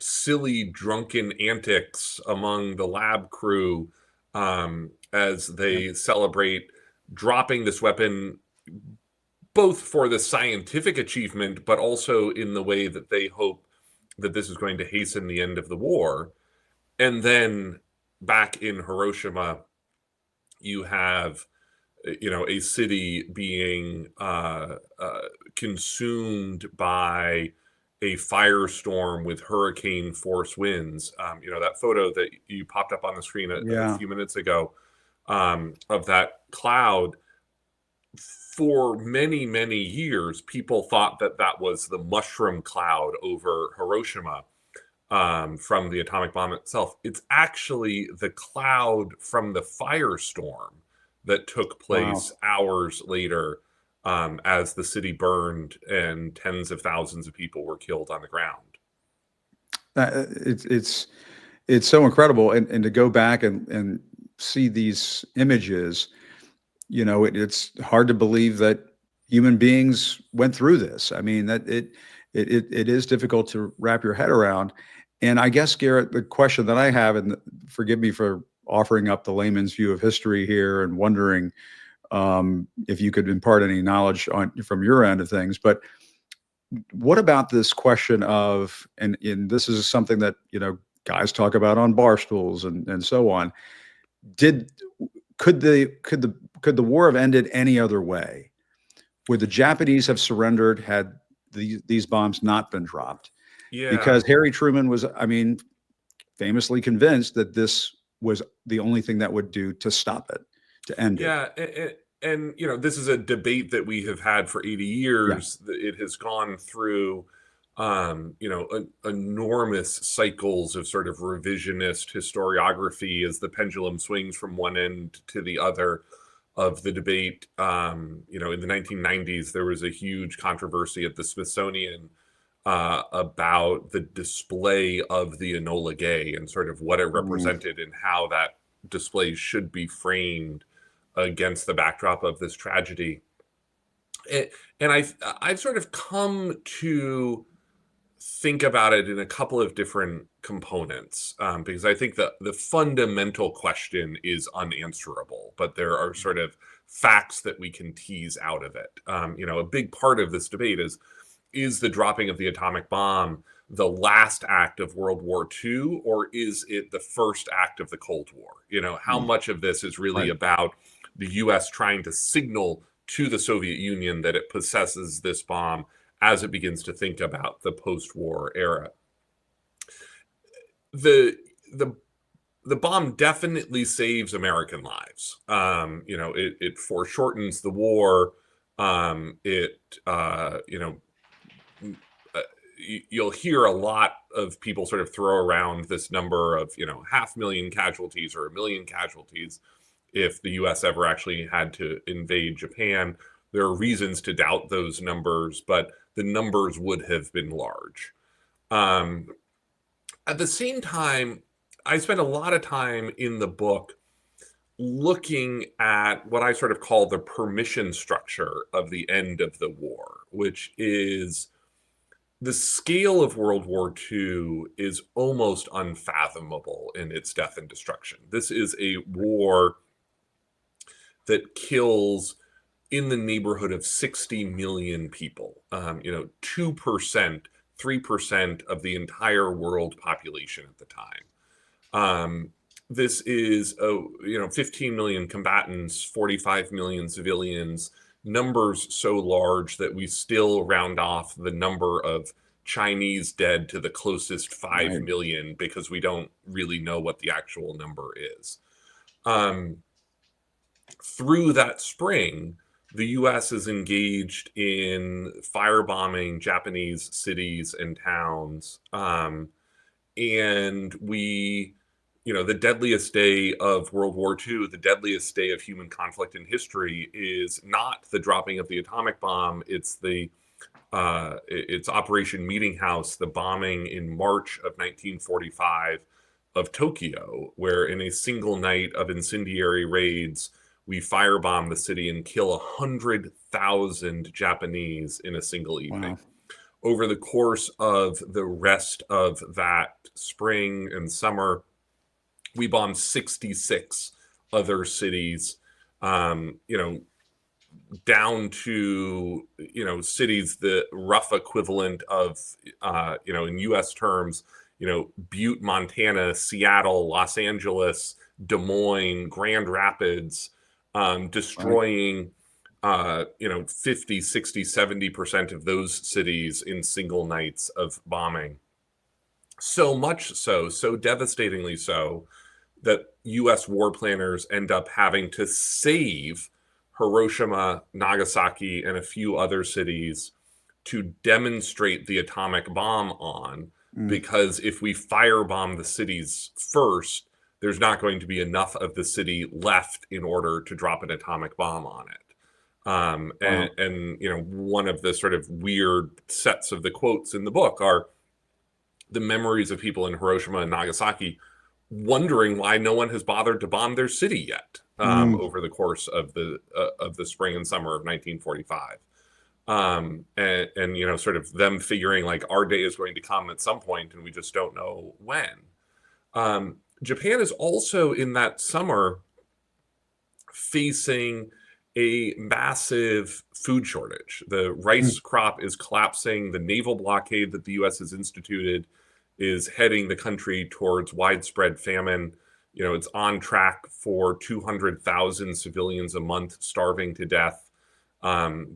S4: silly drunken antics among the lab crew as they celebrate dropping this weapon, both for the scientific achievement, but also in the way that they hope that this is going to hasten the end of the war. And then back in Hiroshima, you have, a city being consumed by a firestorm with hurricane force winds. That photo that you popped up on the screen a few minutes ago of that cloud. For many, many years, people thought that was the mushroom cloud over Hiroshima from the atomic bomb itself. It's actually the cloud from the firestorm that took place hours later as the city burned and tens of thousands of people were killed on the ground.
S1: It's so incredible. And to go back and see these images, it's hard to believe that human beings went through this. I mean, that it is difficult to wrap your head around. And I guess, Garrett, the question that I have, and forgive me for offering up the layman's view of history here and wondering if you could impart any knowledge from your end of things, but what about this question of, and this is something that, guys talk about on bar stools and so on. Could the war have ended any other way? Would the Japanese have surrendered had these bombs not been dropped?
S4: Yeah.
S1: Because Harry Truman was, famously convinced that this was the only thing that would do to stop it, to end it.
S4: Yeah. And this is a debate that we have had for 80 years. Yeah. It has gone through, enormous cycles of sort of revisionist historiography as the pendulum swings from one end to the other of the debate. In the 1990s, there was a huge controversy at the Smithsonian about the display of the Enola Gay and sort of what it represented and how that display should be framed against the backdrop of this tragedy. And I've sort of come to think about it in a couple of different components, because I think the fundamental question is unanswerable, but there are sort of facts that we can tease out of it. A big part of this debate is the dropping of the atomic bomb the last act of World War II, or is it the first act of the Cold War? How much of this is really
S1: Right.
S4: about the U.S. trying to signal to the Soviet Union that it possesses this bomb as it begins to think about the post-war era? The bomb definitely saves American lives. It foreshortens the war. You'll hear a lot of people sort of throw around this number of 500,000 casualties or 1 million casualties if the U.S. ever actually had to invade Japan. There are reasons to doubt those numbers, but the numbers would have been large. At the same time, I spent a lot of time in the book looking at what I sort of call the permission structure of the end of the war, which is the scale of World War II is almost unfathomable in its death and destruction. This is a war that kills in the neighborhood of 60 million people, 2%, 3% of the entire world population at the time. This is, 15 million combatants, 45 million civilians, numbers so large that we still round off the number of Chinese dead to the closest 5
S1: Right.
S4: million because we don't really know what the actual number is. Through that spring, the U.S. is engaged in firebombing Japanese cities and towns. And the deadliest day of World War II, the deadliest day of human conflict in history, is not the dropping of the atomic bomb. It's Operation Meeting House, the bombing in March of 1945 of Tokyo, where in a single night of incendiary raids, we firebomb the city and kill 100,000 Japanese in a single evening.
S1: Wow.
S4: Over the course of the rest of that spring and summer, we bombed 66 other cities, down to, cities, the rough equivalent of, in U.S. terms, Butte, Montana, Seattle, Los Angeles, Des Moines, Grand Rapids, destroying, 50, 60, 70% of those cities in single nights of bombing. So much so devastatingly so, that U.S. war planners end up having to save Hiroshima, Nagasaki, and a few other cities to demonstrate the atomic bomb on, because if we firebomb the cities first, there's not going to be enough of the city left in order to drop an atomic bomb on it. And one of the sort of weird sets of the quotes in the book are the memories of people in Hiroshima and Nagasaki wondering why no one has bothered to bomb their city yet, over the course of the spring and summer of 1945. And sort of them figuring like our day is going to come at some point and we just don't know when. Japan is also in that summer facing a massive food shortage. The rice crop is collapsing. The naval blockade that the U.S. has instituted is heading the country towards widespread famine. It's on track for 200,000 civilians a month starving to death.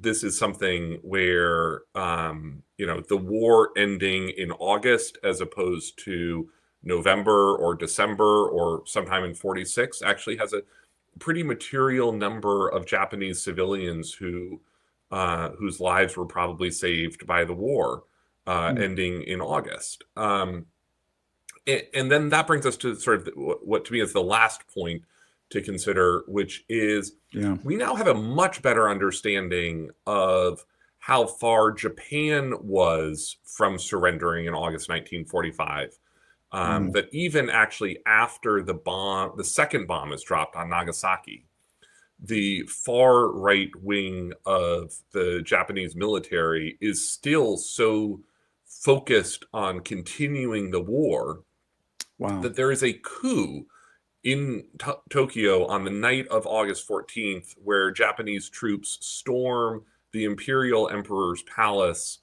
S4: This is something where, the war ending in August as opposed to November or December or sometime in 46 actually has a pretty material number of Japanese civilians whose lives were probably saved by the war ending in August. And then that brings us to sort of what to me is the last point to consider, which is we now have a much better understanding of how far Japan was from surrendering in August 1945. That even actually after the second bomb is dropped on Nagasaki, the far right wing of the Japanese military is still so focused on continuing the war,
S1: Wow.
S4: that there is a coup in Tokyo on the night of August 14th, where Japanese troops storm the Imperial Emperor's palace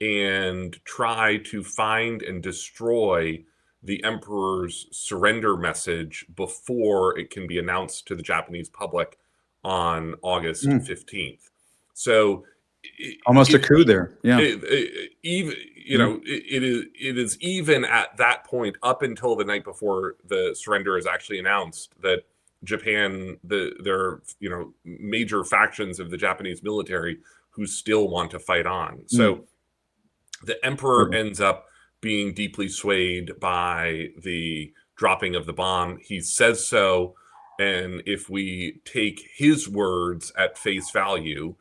S4: and try to find and destroy the Emperor's surrender message before it can be announced to the Japanese public on August 15th. So
S1: almost a coup there. Yeah.
S4: Even, you know, it is even at that point, up until the night before the surrender is actually announced, that Japan, there are, you know, major factions of the Japanese military who still want to fight on. So the emperor ends up being deeply swayed by the dropping of the bomb. He says so, and if we take his words at face value,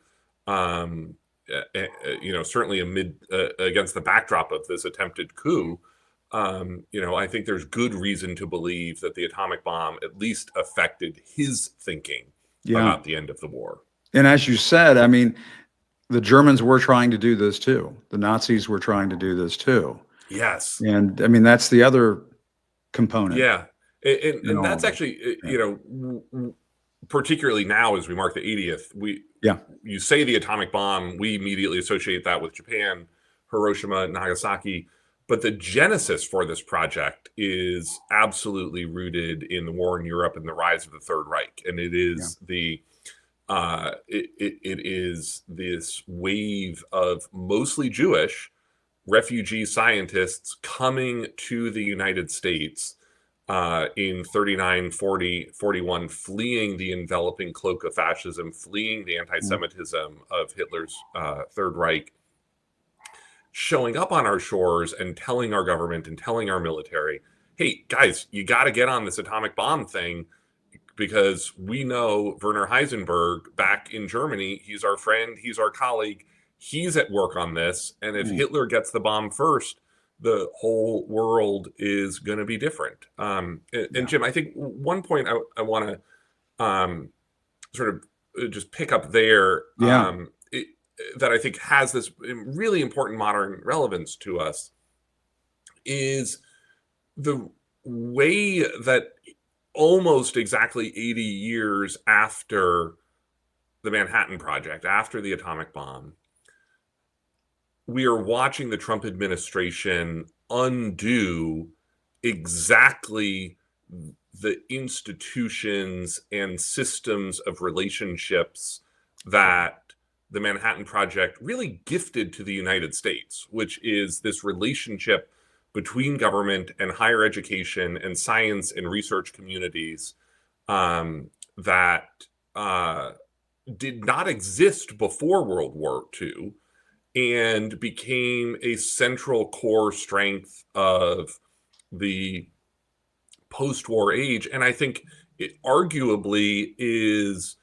S4: you know, certainly amid against the backdrop of this attempted coup, you know, I think there's good reason to believe that the atomic bomb at least affected his thinking about the end of the war.
S1: And as you said, I mean, the Germans were trying to do this too. The Nazis were trying to do this too.
S4: Yes.
S1: And I mean, that's the other component.
S4: Yeah. And that's actually, you know, particularly now as we mark the 80th, you say the atomic bomb, we immediately associate that with Japan, Hiroshima, Nagasaki. But the genesis for this project is absolutely rooted in the war in Europe and the rise of the Third Reich. And it is it is this wave of mostly Jewish refugee scientists coming to the United States in 39, 40, 41, fleeing the enveloping cloak of fascism, fleeing the anti-Semitism of Hitler's Third Reich, showing up on our shores and telling our government and telling our military, hey, guys, you got to get on this atomic bomb thing, because we know Werner Heisenberg back in Germany, he's our friend, he's our colleague, he's at work on this. And if Hitler gets the bomb first, the whole world is going to be different. And Jim, I think one point I want to sort of just pick up there that I think has this really important modern relevance to us is the way that almost exactly 80 years after the Manhattan Project, after the atomic bomb, we are watching the Trump administration undo exactly the institutions and systems of relationships that the Manhattan Project really gifted to the United States, which is this relationship between government and higher education and science and research communities that did not exist before World War II, and became a central core strength of the post-war age. And I think it arguably is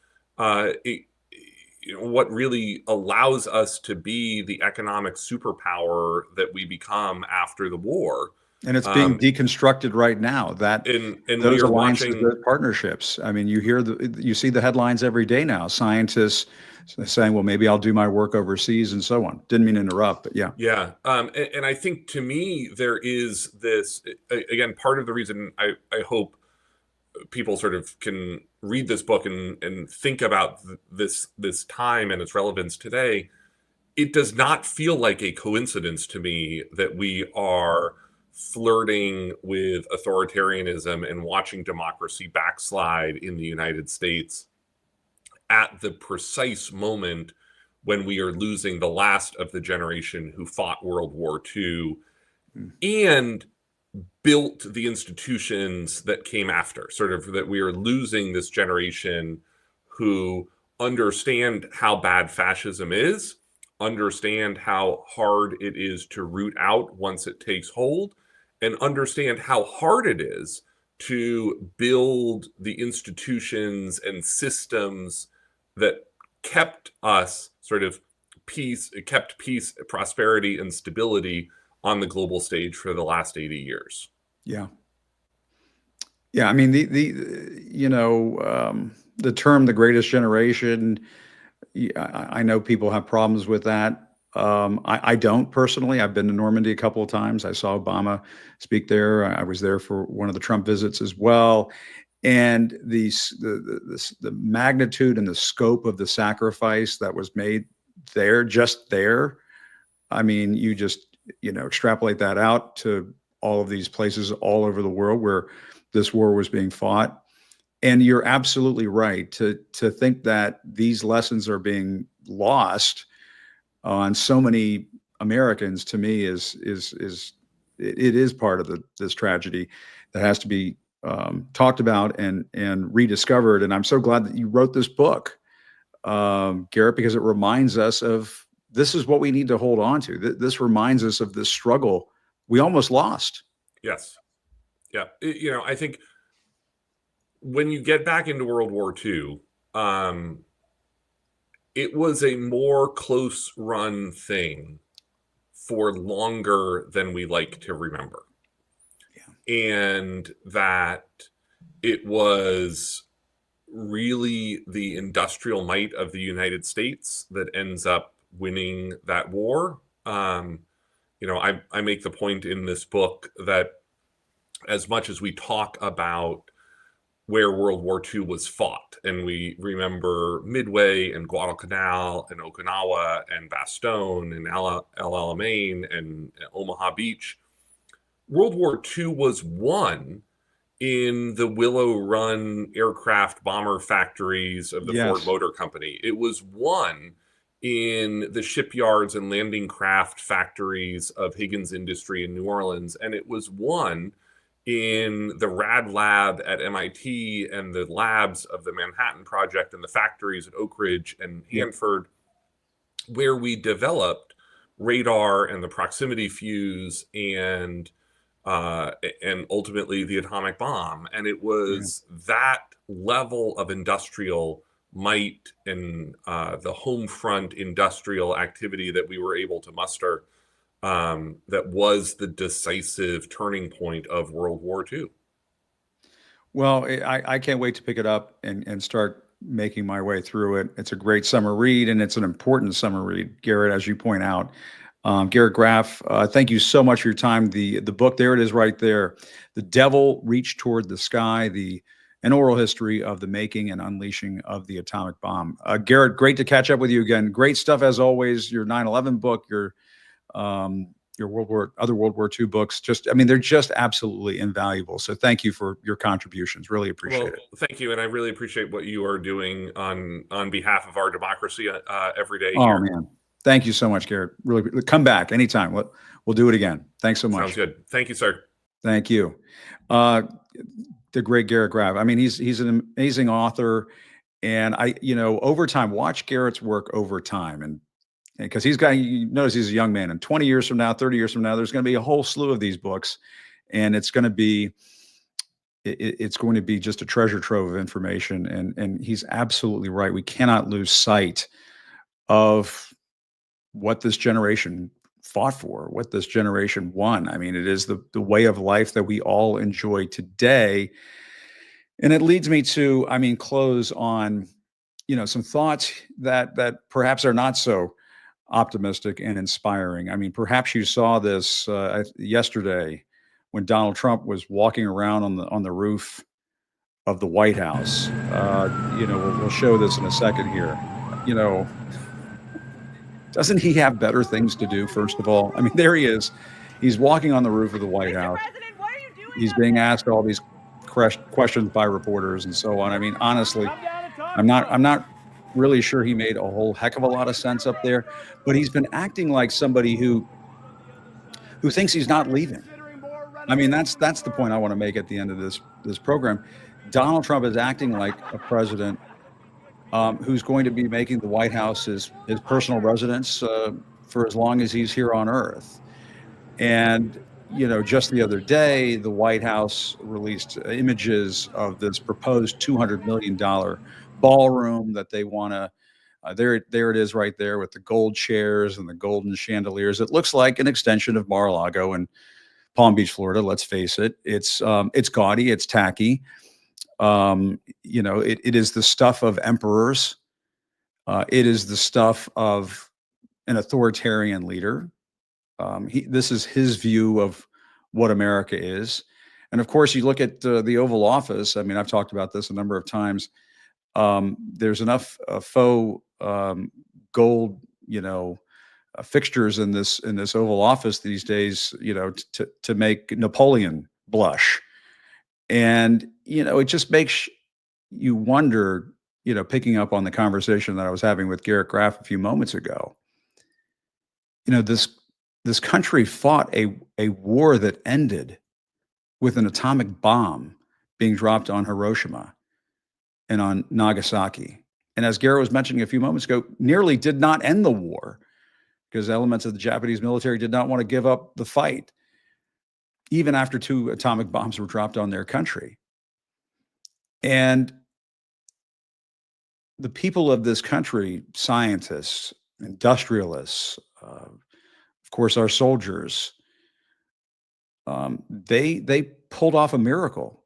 S4: what really allows us to be the economic superpower that we become after the war.
S1: And it's being deconstructed right now. That
S4: and
S1: those
S4: we are
S1: alliances,
S4: watching
S1: those partnerships. I mean, you see the headlines every day now. Scientists saying, "Well, maybe I'll do my work overseas," and so on. Didn't mean to interrupt, but yeah.
S4: Yeah. And I think, to me, there is this, again, part of the reason I hope people sort of can read this book and think about this time and its relevance today. It does not feel like a coincidence to me that we are flirting with authoritarianism and watching democracy backslide in the United States at the precise moment when we are losing the last of the generation who fought World War II and built the institutions that came after, sort of that we are losing this generation who understand how bad fascism is, understand how hard it is to root out once it takes hold, and understand how hard it is to build the institutions and systems that kept us sort of peace, prosperity, and stability on the global stage for the last 80 years.
S1: Yeah. Yeah. I mean, the term "the greatest generation," I know people have problems with that. I don't personally. I've been to Normandy a couple of times. I saw Obama speak there. I was there for one of the Trump visits as well. And the magnitude and the scope of the sacrifice that was made there, just there. I mean, you just, extrapolate that out to all of these places all over the world where this war was being fought. And you're absolutely right to think that these lessons are being lost on so many Americans. To me, it is part of this tragedy that has to be talked about and rediscovered. And I'm so glad that you wrote this book, Garrett, because it reminds us of this is what we need to hold on to. This reminds us of this struggle we almost lost.
S4: Yes. Yeah. I think when you get back into World War II, it was a more close run thing for longer than we like to remember. Yeah. And that it was really the industrial might of the United States that ends up winning that war. I make the point in this book that as much as we talk about where World War II was fought, and we remember Midway and Guadalcanal and Okinawa and Bastogne and El Alamein and Omaha Beach, World War II was won in the Willow Run aircraft bomber factories of the Ford Motor Company. It was won in the shipyards and landing craft factories of Higgins Industry in New Orleans. And it was won in the Rad Lab at MIT and the labs of the Manhattan Project and the factories at Oak Ridge and Hanford, where we developed radar and the proximity fuse and ultimately the atomic bomb. And it was that level of industrial might and the home front industrial activity that we were able to muster that was the decisive turning point of World War II.
S1: Well, I can't wait to pick it up and start making my way through it. It's a great summer read, and it's an important summer read, Garrett, as you point out. Garrett Graff, thank you so much for your time. The book, there it is right there. The Devil Reached Toward the Sky, an oral history of the making and unleashing of the atomic bomb. Garrett, great to catch up with you again. Great stuff as always. Your 9/11 book, your other World War II books, they're just absolutely invaluable. So thank you for your contributions. Really appreciate it.
S4: Thank you. And I really appreciate what you are doing on behalf of our democracy every day.
S1: Oh, man. Thank you so much, Garrett. Really, come back anytime. We'll do it again. Thanks so much.
S4: Sounds good. Thank you, sir.
S1: Thank you. The great Garrett Graff. I mean, he's an amazing author, and over time, watch Garrett's work over time, and because you notice he's a young man, and 20 years from now, 30 years from now, there's going to be a whole slew of these books, and it's going to be just a treasure trove of information. And he's absolutely right. We cannot lose sight of what this generation fought for, what this generation won. I mean, it is the way of life that we all enjoy today. And it leads me to, close on, some thoughts that perhaps are not so optimistic and inspiring. I mean, perhaps you saw this yesterday when Donald Trump was walking around on the roof of the White House. We'll show this in a second here. Doesn't he have better things to do, first of all? I mean, there he is. He's walking on the roof of the White House. He's being asked all these questions by reporters and so on. I mean, honestly, I'm not really sure he made a whole heck of a lot of sense up there, but he's been acting like somebody who thinks he's not leaving. I mean, that's the point I want to make at the end of this program. Donald Trump is acting like a president who's going to be making the White House his personal residence for as long as he's here on Earth. And, just the other day, the White House released images of this proposed $200 million ballroom that they want to, there it is right there with the gold chairs and the golden chandeliers. It looks like an extension of Mar-a-Lago in Palm Beach, Florida. Let's face it. It's gaudy. It's tacky. It is the stuff of emperors. It is the stuff of an authoritarian leader. This is his view of what America is. And of course, you look at the Oval Office. I mean, I've talked about this a number of times. There's enough faux gold, fixtures in this Oval Office these days, to make Napoleon blush. And it just makes you wonder, picking up on the conversation that I was having with Garrett Graff a few moments ago. This country fought a war that ended with an atomic bomb being dropped on Hiroshima and on Nagasaki. And as Garrett was mentioning a few moments ago, nearly did not end the war because elements of the Japanese military did not want to give up the fight, even after 2 atomic bombs were dropped on their country. And the people of this country, scientists, industrialists, of course, our soldiers, they pulled off a miracle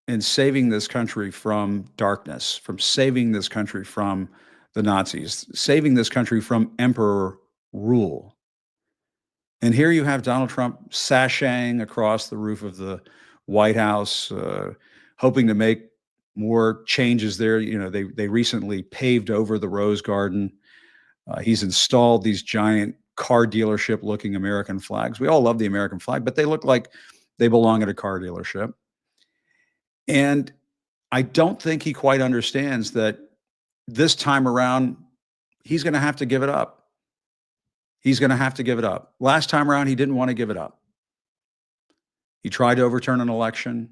S1: in saving this country from darkness, from saving this country from the Nazis, saving this country from emperor rule. And here you have Donald Trump sashaying across the roof of the White House, hoping to make more changes there. They recently paved over the Rose Garden. He's installed these giant car dealership looking American flags. We all love the American flag, but they look like they belong at a car dealership. And I don't think he quite understands that this time around, he's going to have to give it up. He's going to have to give it up. Last time around, he didn't want to give it up. He tried to overturn an election.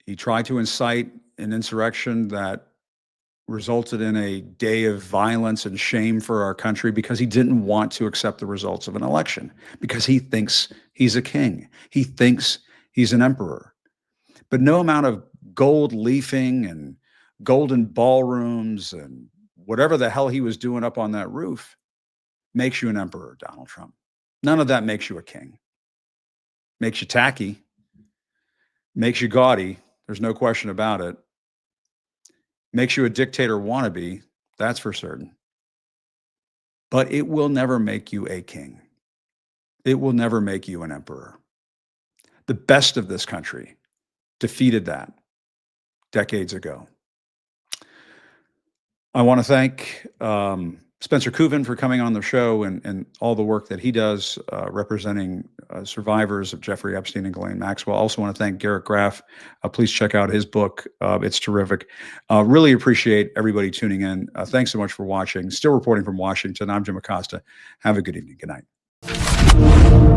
S1: He tried to incite an insurrection that resulted in a day of violence and shame for our country because he didn't want to accept the results of an election, because he thinks he's a king. He thinks he's an emperor. But no amount of gold leafing and golden ballrooms and whatever the hell he was doing up on that roof makes you an emperor, Donald Trump. None of that makes you a king. Makes you tacky, makes you gaudy. There's no question about it. Makes you a dictator wannabe, that's for certain. But it will never make you a king. It will never make you an emperor. The best of this country defeated that decades ago. I want to thank Spencer Kuvin for coming on the show and all the work that he does representing survivors of Jeffrey Epstein and Ghislaine Maxwell. I also want to thank Garrett Graff. Please check out his book. It's terrific. Really appreciate everybody tuning in. Thanks so much for watching. Still reporting from Washington, I'm Jim Acosta. Have a good evening. Good night.